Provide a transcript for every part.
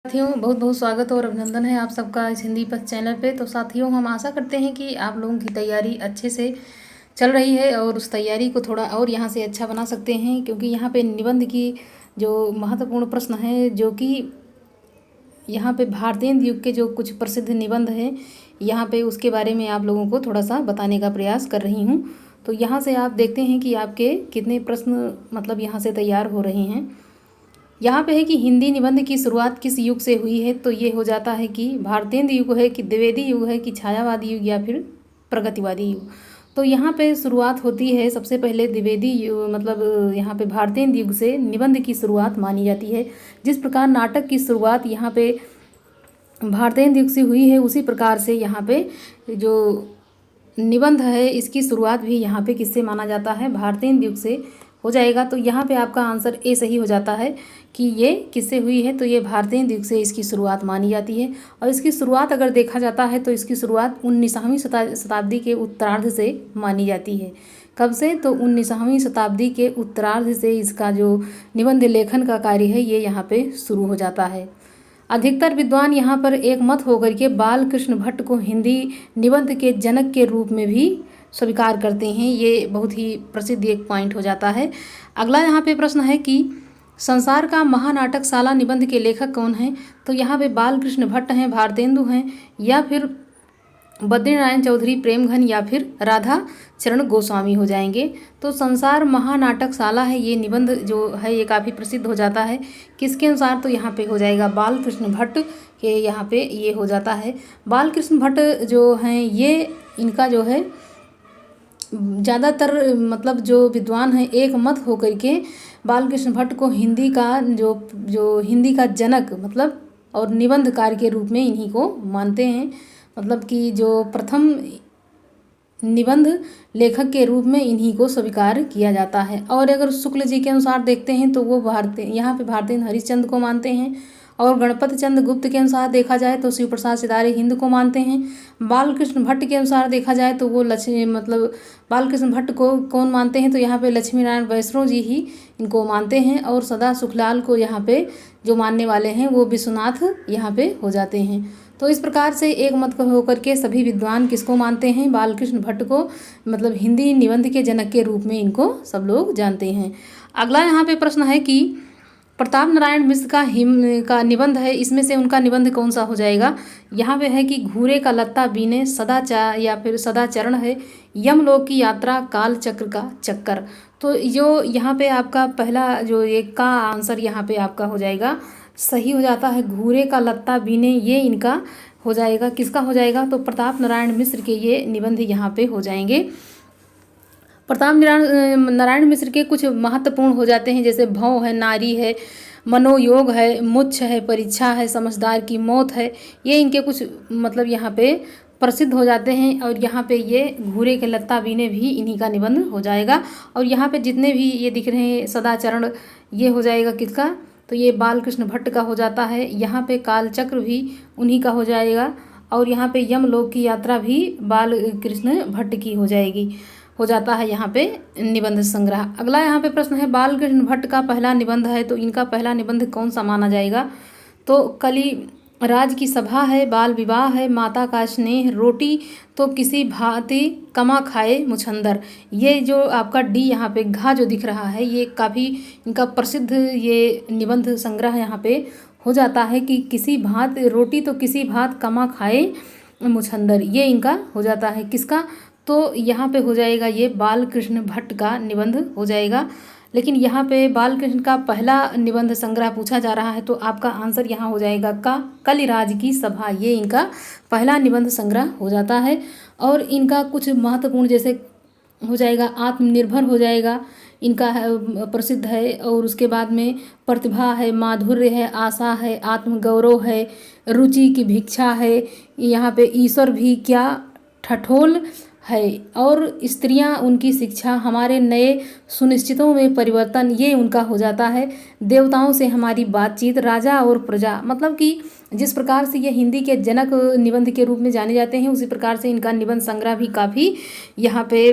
साथियों, बहुत बहुत स्वागत और अभिनंदन है आप सबका इस हिंदी पथ चैनल पे। तो साथियों, हम आशा करते हैं कि आप लोगों की तैयारी अच्छे से चल रही है और उस तैयारी को थोड़ा और यहाँ से अच्छा बना सकते हैं, क्योंकि यहाँ पे निबंध की जो महत्वपूर्ण प्रश्न है, जो कि यहाँ पे भारतीय युग के जो कुछ प्रसिद्ध निबंध हैं, यहाँ पे उसके बारे में आप लोगों को थोड़ा सा बताने का प्रयास कर रही हूँ। तो यहाँ से आप देखते हैं कि आपके कितने प्रश्न मतलब यहाँ से तैयार हो रहे हैं। यहाँ पे है कि हिंदी निबंध की शुरुआत किस युग से हुई है, तो ये हो जाता है कि भारतेंद्र युग है कि द्विवेदी युग है कि छायावादी युग या फिर प्रगतिवादी युग। तो यहाँ पे शुरुआत होती है सबसे पहले द्विवेदी युग, मतलब यहाँ पे भारतेंद्र युग से निबंध की शुरुआत मानी जाती है। जिस प्रकार नाटक की शुरुआत यहाँ पे भारतेंद्र युग से हुई है, उसी प्रकार से यहाँ पे जो निबंध है इसकी शुरुआत भी यहाँ पे किससे माना जाता है, भारतेंद्र युग से हो जाएगा। तो यहाँ पे आपका आंसर ए सही हो जाता है कि ये किससे हुई है, तो ये भारतेंद्र युग से इसकी शुरुआत मानी जाती है। और इसकी शुरुआत अगर देखा जाता है तो इसकी शुरुआत 19वीं शताब्दी के उत्तरार्ध से मानी जाती है। कब से, तो 19वीं शताब्दी के उत्तरार्ध से इसका जो निबंध लेखन का कार्य है ये यहाँ पे शुरू हो जाता है। अधिकतर विद्वान यहाँ पर एक मत होकर के बाल कृष्ण भट्ट को हिंदी निबंध के जनक के रूप में भी स्वीकार करते हैं। ये बहुत ही प्रसिद्ध एक पॉइंट हो जाता है। अगला यहाँ पे प्रश्न है कि संसार का महानाटक साला निबंध के लेखक कौन हैं, तो यहाँ पे बाल कृष्ण भट्ट हैं, भारतेंदु हैं, या फिर बद्रीनारायण चौधरी प्रेमघन, या फिर राधा चरण गोस्वामी हो जाएंगे। तो संसार महानाटक साला है, ये निबंध जो है ये काफ़ी प्रसिद्ध हो जाता है। किसके अनुसार, तो यहाँ पे हो जाएगा बाल कृष्ण भट्ट के, यहाँ पे ये हो जाता है। बाल कृष्ण भट्ट जो हैं ये इनका जो है ज़्यादातर मतलब जो विद्वान हैं एक मत होकर के बाल कृष्ण भट्ट को हिंदी का जो हिंदी का जनक मतलब और निबंधकार के रूप में इन्हीं को मानते हैं। मतलब कि जो प्रथम निबंध लेखक के रूप में इन्हीं को स्वीकार किया जाता है। और अगर शुक्ल जी के अनुसार देखते हैं तो वो यहाँ पे भारतेंद्र हरिश्चंद्र को मानते हैं। और गणपत चंद्र गुप्त के अनुसार देखा जाए तो शिव प्रसाद सितारे हिंद को मानते हैं। बालकृष्ण भट्ट के अनुसार देखा जाए तो वो बालकृष्ण भट्ट को कौन मानते हैं, तो यहाँ पे लक्ष्मी नारायण वैष्णव जी ही इनको मानते हैं। और सदा सुखलाल को यहाँ पे जो मानने वाले हैं वो विश्वनाथ यहाँ पे हो जाते हैं। तो इस प्रकार से एक मत होकर के सभी विद्वान किसको मानते हैं, बालकृष्ण भट्ट को मतलब हिंदी निबंध के जनक के रूप में इनको सब लोग जानते हैं। अगला यहाँ पे प्रश्न है कि प्रताप नारायण मिश्र का निबंध है, इसमें से उनका निबंध कौन सा हो जाएगा। यहाँ पे है कि घूरे का लत्ता बीने या फिर सदाचरण है, यमलोक की यात्रा काल चक्र का चक्कर। तो जो यहाँ पे आपका पहला जो एक का आंसर यहाँ पे आपका हो जाएगा सही हो जाता है। घूरे का लत्ता बीने ये इनका हो जाएगा, किसका हो जाएगा, तो प्रताप नारायण मिश्र के ये निबंध यहाँ पे हो जाएंगे। प्रताप नारायण मिश्र के कुछ महत्वपूर्ण हो जाते हैं, जैसे भौं है, नारी है, मनोयोग है, मुच्छ है, परीक्षा है, समझदार की मौत है, ये इनके कुछ मतलब यहाँ पे प्रसिद्ध हो जाते हैं। और यहाँ पे ये घूरे के लत्ता बीने भी इन्हीं का निबंध हो जाएगा। और यहाँ पे जितने भी ये दिख रहे हैं सदाचरण, ये हो जाएगा किसका, तो ये बालकृष्ण भट्ट का हो जाता है। यहाँ पे कालचक्र भी उन्हीं का हो जाएगा। और यहाँ पे यमलोक की यात्रा भी बालकृष्ण भट्ट की हो जाता है यहाँ पे निबंध संग्रह। अगला यहाँ पे प्रश्न है बालकृष्ण भट्ट का पहला निबंध है, तो इनका पहला निबंध कौन सा माना जाएगा, तो कली राज की सभा है, बाल विवाह है, माता का स्नेह, रोटी तो किसी भांति कमा खाए मुछंदर। ये जो आपका डी यहाँ पे घा जो दिख रहा है ये काफ़ी इनका प्रसिद्ध ये निबंध संग्रह यहाँ पे हो जाता है कि किसी भांत रोटी तो किसी भांत कमा खाए मुछंदर, ये इनका हो जाता है। किसका, तो यहाँ पे हो जाएगा ये बालकृष्ण भट्ट का निबंध हो जाएगा। लेकिन यहाँ पे बालकृष्ण का पहला निबंध संग्रह पूछा जा रहा है, तो आपका आंसर यहाँ हो जाएगा का कलिराज की सभा, ये इनका पहला निबंध संग्रह हो जाता है। और इनका कुछ महत्वपूर्ण जैसे हो जाएगा आत्मनिर्भर हो जाएगा, इनका प्रसिद्ध है। और उसके बाद में प्रतिभा है, माधुर्य है, आशा है, आत्मगौरव है, रुचि की भिक्षा है, यहाँ पे ईश्वर भी क्या ठठोल है, और स्त्रियां उनकी शिक्षा, हमारे नए सुनिश्चितों में परिवर्तन, ये उनका हो जाता है। देवताओं से हमारी बातचीत, राजा और प्रजा, मतलब कि जिस प्रकार से ये हिंदी के जनक निबंध के रूप में जाने जाते हैं उसी प्रकार से इनका निबंध संग्रह भी काफ़ी यहाँ पे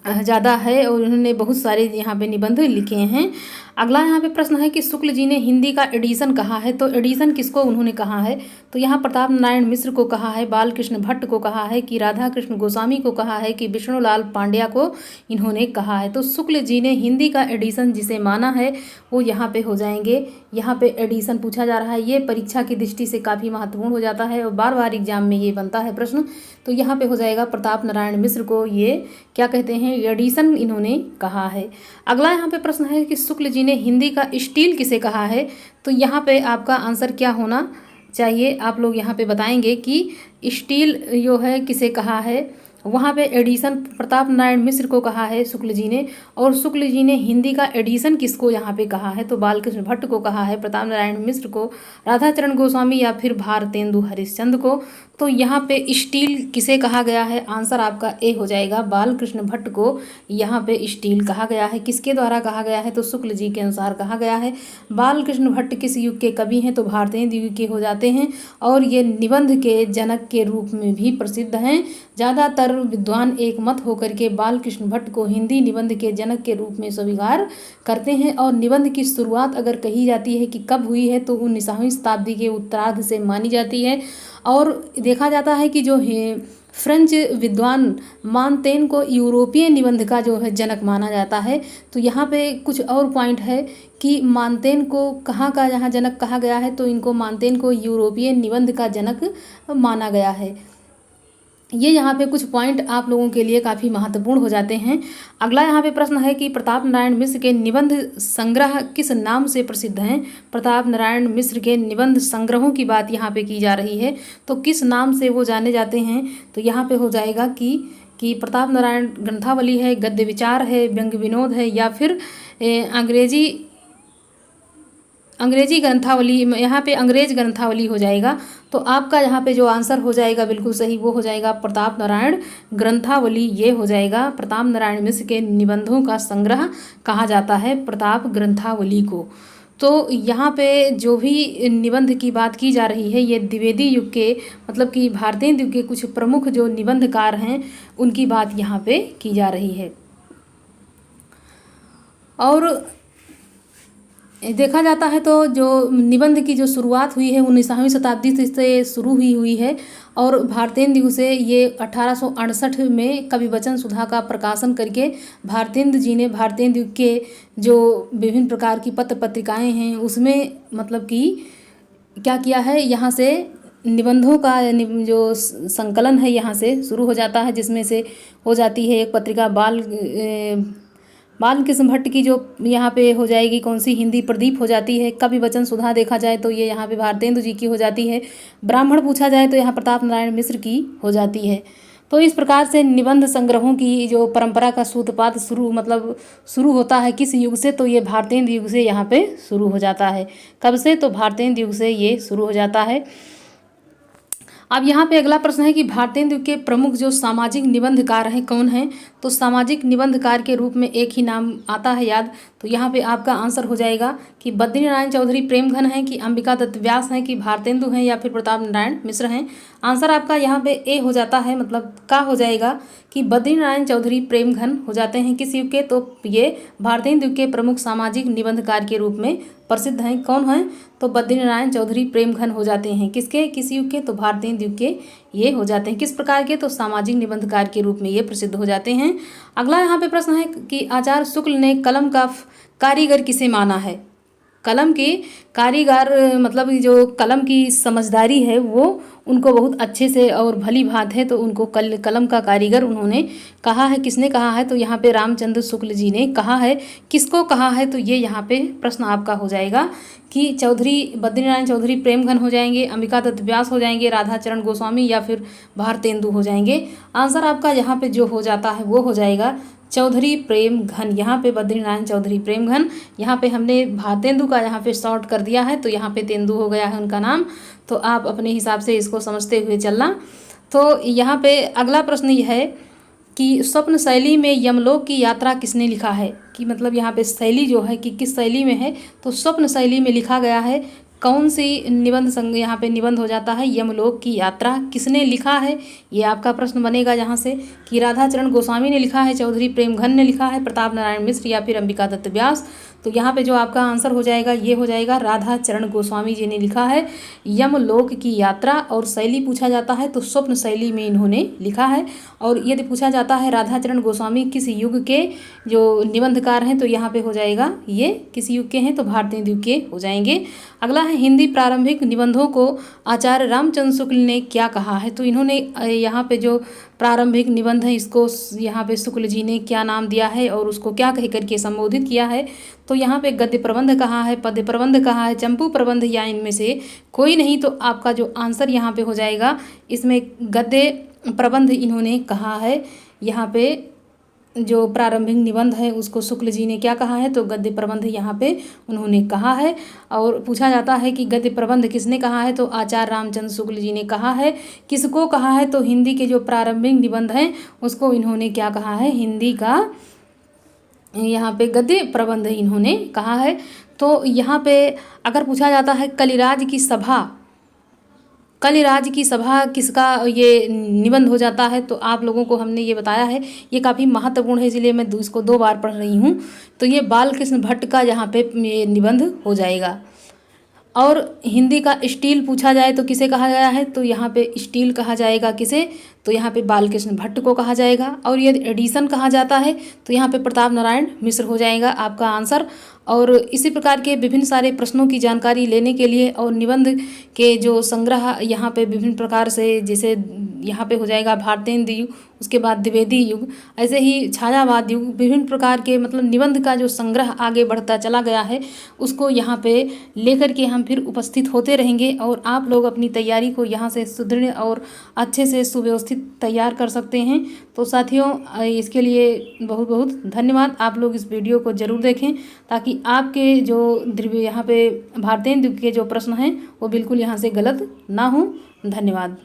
ज़्यादा है और उन्होंने बहुत सारे यहाँ पे निबंध लिखे हैं। अगला यहाँ पे प्रश्न है कि शुक्ल जी ने हिंदी का एडिशन कहा है, तो एडिशन किसको उन्होंने कहा है? तो यहाँ प्रताप नारायण मिश्र को कहा है, बालकृष्ण भट्ट को कहा है, कि राधा कृष्ण गोस्वामी को कहा है, कि विष्णुलाल पांड्या को इन्होंने कहा है। तो शुक्ल जी ने हिंदी का एडिशन जिसे माना है वो यहाँ पे हो जाएंगे। यहाँ पे एडिशन पूछा जा रहा है, ये परीक्षा की दृष्टि से काफ़ी महत्वपूर्ण हो जाता है और बार बार एग्जाम में ये बनता है प्रश्न। तो यहाँ पे हो जाएगा प्रताप नारायण मिश्र को ये क्या कहते हैं, एडिशन इन्होंने कहा है। अगला यहाँ पे प्रश्न है कि शुक्ल जी ने हिंदी का स्टील किसे कहा है? तो यहाँ पे आपका आंसर क्या होना चाहिए, आप लोग यहाँ पे बताएंगे कि स्टील जो है किसे कहा है। वहाँ पे एडिशन प्रताप नारायण मिश्र को कहा है शुक्ल जी ने, और शुक्ल जी ने हिंदी का एडिशन किसको यहाँ पे कहा है? तो बालकृष्ण भट्ट को कहा है, प्रताप नारायण मिश्र को, राधाचरण गोस्वामी या फिर भारतेंदु हरिश्चंद्र को। तो यहाँ पे स्टील किसे कहा गया है? आंसर आपका ए हो जाएगा, बालकृष्ण भट्ट को यहाँ पे स्टील कहा गया है। किसके द्वारा कहा गया है? तो शुक्ल जी के अनुसार कहा गया है। बालकृष्ण भट्ट किस युग के कवि हैं? तो भारतेंदु युग के हो जाते हैं, और ये निबंध के जनक के रूप में भी प्रसिद्ध हैं। ज़्यादातर विद्वान एक मत होकर के बालकृष्ण भट्ट को हिंदी निबंध के जनक के रूप में स्वीकार करते हैं। और निबंध की शुरुआत अगर कही जाती है कि कब हुई है तो वो 19वीं शताब्दी के उत्तरार्ध से मानी जाती है। और देखा जाता है कि जो है फ्रेंच विद्वान मानतेन को यूरोपीय निबंध का जो है जनक माना जाता है। तो यहाँ पे कुछ और पॉइंट है कि मानतेन को कहाँ का यहाँ जनक कहा गया है? तो इनको मानतेन को यूरोपीय निबंध का जनक माना गया है। ये यहाँ पे कुछ पॉइंट आप लोगों के लिए काफ़ी महत्वपूर्ण हो जाते हैं। अगला यहाँ पे प्रश्न है कि प्रताप नारायण मिश्र के निबंध संग्रह किस नाम से प्रसिद्ध हैं? प्रताप नारायण मिश्र के निबंध संग्रहों की बात यहाँ पे की जा रही है, तो किस नाम से वो जाने जाते हैं? तो यहाँ पे हो जाएगा कि प्रताप नारायण ग्रंथावली है, गद्य विचार है, व्यंग्य विनोद है, या फिर अंग्रेजी ग्रंथावली। यहाँ पे अंग्रेज ग्रंथावली हो जाएगा। तो आपका यहाँ पे जो आंसर हो जाएगा बिल्कुल सही, वो हो जाएगा प्रताप नारायण ग्रंथावली। ये हो जाएगा, प्रताप नारायण मिश्र के निबंधों का संग्रह कहा जाता है प्रताप ग्रंथावली को। तो यहाँ पे जो भी निबंध की बात की जा रही है, ये द्विवेदी युग के मतलब कि भारतीय युग के कुछ प्रमुख जो निबंधकार हैं उनकी बात यहाँ पे की जा रही है। और देखा जाता है तो जो निबंध की जो शुरुआत हुई है 19वीं शताब्दी से शुरू हुई है, और भारतेंदु युग से ये 1868 में कवि वचन सुधा का प्रकाशन करके भारतेंदु जी ने भारतेंदु युग के जो विभिन्न प्रकार की पत्र पत्रिकाएं हैं उसमें मतलब कि क्या किया है, यहाँ से निबंधों का जो संकलन है यहाँ से शुरू हो जाता है, जिसमें से हो जाती है एक पत्रिका बालकृष्ण भट्ट की जो यहाँ पे हो जाएगी कौन सी, हिंदी प्रदीप हो जाती है। कवि वचन सुधा देखा जाए तो ये यहाँ पे भारतेंदु जी की हो जाती है। ब्राह्मण पूछा जाए तो यहाँ प्रताप नारायण मिश्र की हो जाती है। तो इस प्रकार से निबंध संग्रहों की जो परंपरा का सूत्रपात शुरू होता है किस युग से? तो ये भारतेंदु युग से यहाँ पे शुरू हो जाता है। कब से? तो भारतेंदु युग से ये शुरू हो जाता है। अब यहाँ पे अगला प्रश्न है कि भारतेंदु के प्रमुख जो सामाजिक निबंधकार हैं कौन हैं? तो सामाजिक निबंधकार के रूप में एक ही नाम आता है याद। तो यहाँ पे आपका आंसर हो जाएगा कि बद्रीनारायण चौधरी प्रेमघन हैं, कि अंबिका दत्त व्यास हैं, कि भारतेंदु हैं, या फिर प्रताप नारायण मिश्र हैं। आंसर आपका यहाँ पे ए हो जाता है, मतलब का हो जाएगा कि बद्रीनारायण चौधरी प्रेमघन हो जाते हैं किस युग के? तो ये भारतेंदु के प्रमुख सामाजिक निबंधकार के रूप में प्रसिद्ध हैं। कौन हैं? तो बद्रीनारायण चौधरी प्रेमघन हो जाते हैं किसके, किस युग के? तो भारतेंदु युग के ये हो जाते हैं। किस प्रकार के? तो सामाजिक निबंधकार के रूप में ये प्रसिद्ध हो जाते हैं। अगला यहाँ पे प्रश्न है कि आचार्य शुक्ल ने कलम का कारीगर किसे माना है? कलम के कारीगर मतलब जो कलम की समझदारी है वो उनको बहुत अच्छे से और भली भांत है, तो उनको कलम का कारीगर उन्होंने कहा है। किसने कहा है? तो यहाँ पे रामचंद्र शुक्ल जी ने कहा है। किसको कहा है? तो ये यहाँ पे प्रश्न आपका हो जाएगा कि बद्रीनारायण चौधरी प्रेमघन हो जाएंगे, अंबिका दत्त व्यास हो जाएंगे, राधाचरण गोस्वामी, या फिर भारतेंदु हो जाएंगे। आंसर आपका यहाँ पे जो हो जाता है वो हो जाएगा चौधरी प्रेमघन। यहाँ पे बद्रीनारायण चौधरी प्रेमघन, यहाँ पे हमने भारतेंदु का यहाँ पे शॉर्ट कर दिया है, तो यहाँ पे तेंदु हो गया है उनका नाम। तो आप अपने हिसाब से इसको समझते हुए चलना। तो यहाँ पे अगला प्रश्न यह है कि स्वप्न शैली में यमलोक की यात्रा किसने लिखा है? कि मतलब यहाँ पे शैली जो है कि किस शैली में है? तो स्वप्न शैली में लिखा गया है। कौन सी निबंध यहाँ पे निबंध हो जाता है यमलोक की यात्रा। किसने लिखा है? ये आपका प्रश्न बनेगा यहाँ से कि राधाचरण गोस्वामी ने लिखा है, चौधरी प्रेमघन ने लिखा है, प्रताप नारायण मिश्र, या फिर अंबिका दत्त व्यास। तो यहाँ पे जो आपका आंसर हो जाएगा ये हो जाएगा राधा चरण गोस्वामी जी ने लिखा है यमलोक की यात्रा। और शैली पूछा जाता है तो स्वप्न शैली में इन्होंने लिखा है। और यदि पूछा जाता है राधा चरण गोस्वामी किस युग के जो निबंधकार हैं तो यहाँ पे हो जाएगा ये किस युग के हैं तो भारतीय युग के हो जाएंगे। अगला है हिंदी प्रारंभिक निबंधों को आचार्य रामचंद्र शुक्ल ने क्या कहा है। तो इन्होंने यहाँ पे जो प्रारंभिक निबंध है इसको यहाँ पे शुक्ल जी ने क्या नाम दिया है और उसको क्या कह करके संबोधित किया है। तो यहाँ पे गद्य प्रबंध कहा है, पद्य प्रबंध कहा है, चंपू प्रबंध या इनमें से कोई नहीं। तो आपका जो आंसर यहाँ पे हो जाएगा इसमें गद्य प्रबंध इन्होंने कहा है। यहाँ पे जो प्रारंभिक निबंध है उसको शुक्ल जी ने क्या कहा है तो गद्य प्रबंध यहाँ पे उन्होंने कहा है। और पूछा जाता है कि गद्य प्रबंध किसने कहा है तो आचार्य रामचंद्र शुक्ल जी ने कहा है। किसको कहा है तो हिंदी के जो प्रारंभिक निबंध हैं उसको इन्होंने क्या कहा है, हिंदी का यहाँ पे गद्य प्रबंध इन्होंने कहा है। तो यहाँ पे अगर पूछा जाता है कलिराज की सभा किसका ये निबंध हो जाता है तो आप लोगों को हमने ये बताया है, ये काफ़ी महत्वपूर्ण है इसलिए मैं इसको 2 बार पढ़ रही हूँ। तो ये बालकृष्ण भट्ट का यहाँ पे ये निबंध हो जाएगा। और हिंदी का स्टील पूछा जाए तो किसे कहा गया है तो यहाँ पे स्टील कहा जाएगा किसे तो यहाँ पे बालकृष्ण भट्ट को कहा जाएगा। और यदि एडिशन कहा जाता है तो यहाँ पे प्रताप नारायण मिश्र हो जाएगा आपका आंसर। और इसी प्रकार के विभिन्न सारे प्रश्नों की जानकारी लेने के लिए और निबंध के जो संग्रह यहाँ पे विभिन्न प्रकार से, जैसे यहाँ पे हो जाएगा भारतेंदु युग, उसके बाद द्विवेदी युग, ऐसे ही छायावाद युग, विभिन्न प्रकार के मतलब निबंध का जो संग्रह आगे बढ़ता चला गया है उसको यहाँ पे लेकर के हम फिर उपस्थित होते रहेंगे। और आप लोग अपनी तैयारी को यहाँ से सुदृढ़ और अच्छे से सुव्यवस्थित तैयार कर सकते हैं। तो साथियों इसके लिए बहुत बहुत धन्यवाद। आप लोग इस वीडियो को ज़रूर देखें ताकि आपके जो यहाँ पे भारतेंदु के जो प्रश्न हैं वो बिल्कुल यहाँ से गलत ना हो। धन्यवाद।